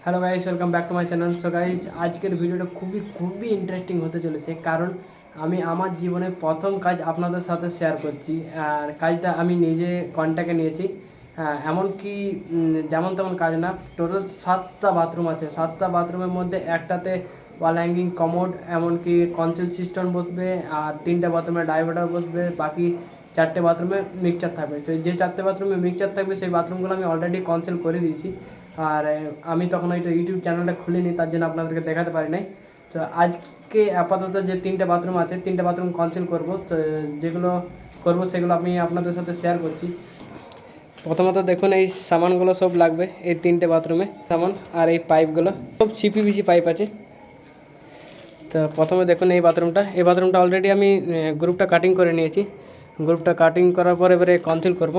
Hello guys, welcome back to my channel. So guys, আজকের ভিডিওটা খুবই ইন্টারেস্টিং হতে চলেছে, কারণ আমি আমার জীবনের প্রথম কাজ আপনাদের সাথে শেয়ার করছি। আর কাজটা আমি নিজে কন্ট্যাক্টে নিয়েছি। এমনকি যেমন তেমন কাজ না। টোটাল 7টা বাথরুম আছে। 7টা বাথরুমের মধ্যে একটাতে ওয়াল হ্যাঙ্গিং কমোড, এমনকি কনসোল সিস্টেম বসবে, আর 3টে বাথরুমে ডাইভার্টার বসবে, বাকি 4টে বাথরুমে মিক্সচার থাকবে। তো যে 4টে বাথরুমে মিক্সচার থাকবে সেই বাথরুমগুলো আমি অলরেডি কনসেল করে দিয়েছি। আর আমি তখন হয়তো ইউটিউব চ্যানেলটা খুলিনি, তার জন্য আপনাদেরকে দেখাতে পারি নাই। তো আজকে আপাতত যে 3টে বাথরুম আছে, 3টে বাথরুম কনসেল করব। তো যেগুলো করব সেগুলো আমি আপনাদের সাথে শেয়ার করছি। প্রথমত দেখুন, এই সামানগুলো সব লাগবে এই 3টে বাথরুমে সামান। আর এই পাইপগুলো সব সিপিভিসি পাইপ আছে। তো প্রথমে দেখুন এই বাথরুমটা অলরেডি আমি গ্রুপটা কাটিং করে নিয়েছি। গ্রুপটা কাটিং করার পর এবারে কনসিল করব।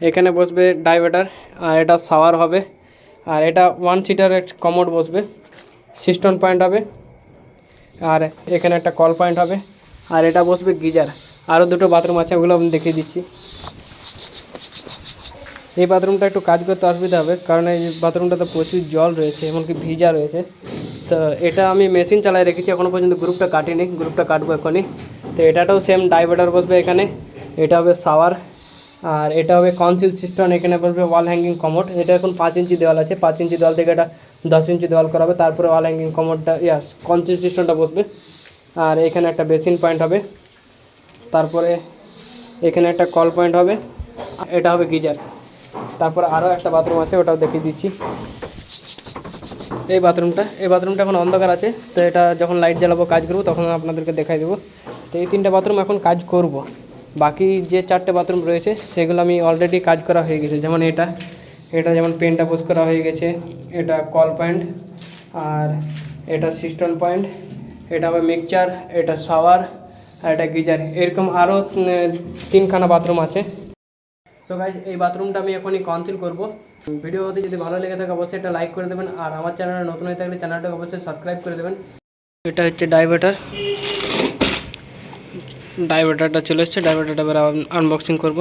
এখানে বসবে ডাইভার্টার, আর এটা শাওয়ার হবে, আর এটা 1 সিটারের কমোড বসবে, সিস্টেম পয়েন্ট হবে, আর এখানে একটা কল পয়েন্ট হবে, আর এটা বসবে গিজার। আরও দুটো বাথরুম আছে, ওগুলো আমি দেখিয়ে দিচ্ছি। এই বাথরুমটা একটু কাজ করতে অসুবিধা হবে, কারণ এই বাথরুমটাতে প্রচুর জল রয়েছে, এমনকি ভিজা রয়েছে। তো এটা আমি মেশিন চালায় রেখেছি, এখনও পর্যন্ত গ্রুপটা কাটিনি, গ্রুপটা কাটবো এখনই। তো এটাটাও সেম ডাইভার্টার বসবে এখানে। এটা হবে শাওয়ার, আর এটা হবে কনসিল সিস্টেম। এখানে বসবে ওয়াল হ্যাঙ্গিং কমোড। এটা এখন 5 ইঞ্চি দেওয়াল আছে, 5 ইঞ্চি দেওয়াল থেকে এটা 10 ইঞ্চি দেওয়াল করা হবে, তারপরে ওয়াল হ্যাঙ্গিং কমোডটা কনসিল সিস্টেমটা বসবে। আর এখানে একটা বেসিন পয়েন্ট হবে, তারপরে এখানে একটা কল পয়েন্ট হবে, এটা হবে গিজার। তারপর আরও একটা বাথরুম আছে, ওটাও দেখিয়ে দিচ্ছি। এই বাথরুমটা এখন অন্ধকার আছে, তো এটা যখন লাইট জ্বালাবো কাজ করবো তখন আপনাদেরকে দেখাই দেবো। তো এই 3টে বাথরুম এখন কাজ করব। বাকি যে 4টে বাথরুম রয়েছে সেগুলো আমি অলরেডি কাজ করা হয়ে গেছে। যেমন এটা যেমন পেনটা পোজ করা হয়ে গেছে, এটা কল পয়েন্ট, আর এটা সিস্টেম পয়েন্ট, এটা হবে মিক্সচার, এটা শাওয়ার, আর এটা গিজার। এরকম আরও 3খানা বাথরুম আছে। সো গাইজ, এই বাথরুমটা আমি এখনই কনসিল করব। ভিডিওতে যদি ভালো লেগে থাকে অবশ্যই এটা লাইক করে দেবেন, আর আমার চ্যানেলে নতুন হয়ে থাকলে চ্যানেলটাকে অবশ্যই সাবস্ক্রাইব করে দেবেন। এটা হচ্ছে ডাইভার্টারটা চলে এসছে। ডাইভার্টারটা এবার আনবক্সিং করব।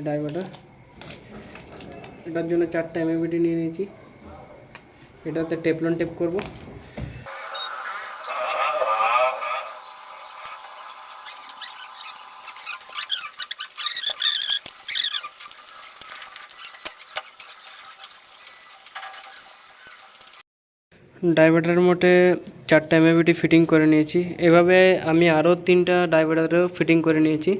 ডাইভার্টার, এটার জন্য 4টা এমএবিটি নিয়ে নিয়েছি। এটাতে টেফলন টেপ করব। ডাইভার্টারের মোটে 4টা এমএবিটি ফিটিং করে নিয়েছি। এভাবে আমি আরও 3টা ডাইভার্টারেও ফিটিং করে নিয়েছি।